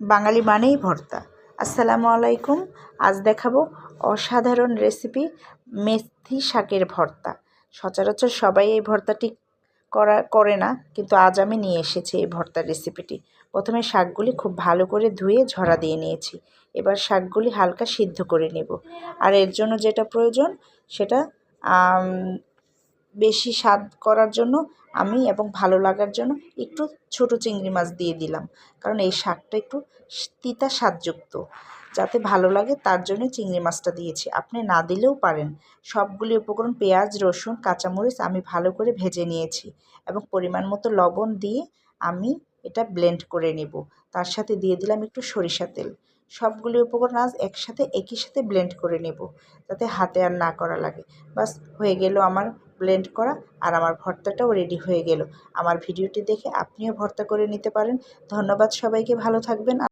বাঙালি মানেই ভর্তা। আসসালামু আলাইকুম। আজ দেখাবো অসাধারণ রেসিপি মেথি শাকের ভর্তা। সচরাচর সবাই এই ভর্তাটি করে না, কিন্তু আজ আমি নিয়ে এসেছি এই ভর্তার রেসিপিটি। প্রথমে শাকগুলি খুব ভালো করে ধুয়ে ঝরা দিয়ে নিয়েছি। এবার শাকগুলি হালকা সিদ্ধ করে নেব। আর এর জন্য যেটা প্রয়োজন সেটা বেশি স্বাদ করার জন্য আমি এবং ভালো লাগার জন্য একটু ছোট চিংড়ি মাছ দিয়ে দিলাম, কারণ এই শাকটা একটু তিতা স্বাদযুক্ত, যাতে ভালো লাগে তার জন্য চিংড়ি মাছটা দিয়েছি। আপনি না দিলেও পারেন। সবগুলি উপকরণ পেঁয়াজ, রসুন, কাঁচামরিচ আমি ভালো করে ভেজে নিয়েছি এবং পরিমাণ মতো লবণ দিয়ে আমি এটা ব্লেন্ড করে নেব। তার সাথে দিয়ে দিলাম একটু সরিষা তেল। সবগুলি উপকরণ আজ একসাথে একই সাথে ব্লেন্ড করে নেব, যাতে হাতে আর না করা লাগে। বাস হয়ে গেল আমার ব্লেন্ড করা, আর আমার ভর্তাটাও রেডি হয়ে গেল। আমার ভিডিওটি দেখে আপনিও ভর্তা করে নিতে পারেন। ধন্যবাদ সবাইকে, ভালো থাকবেন।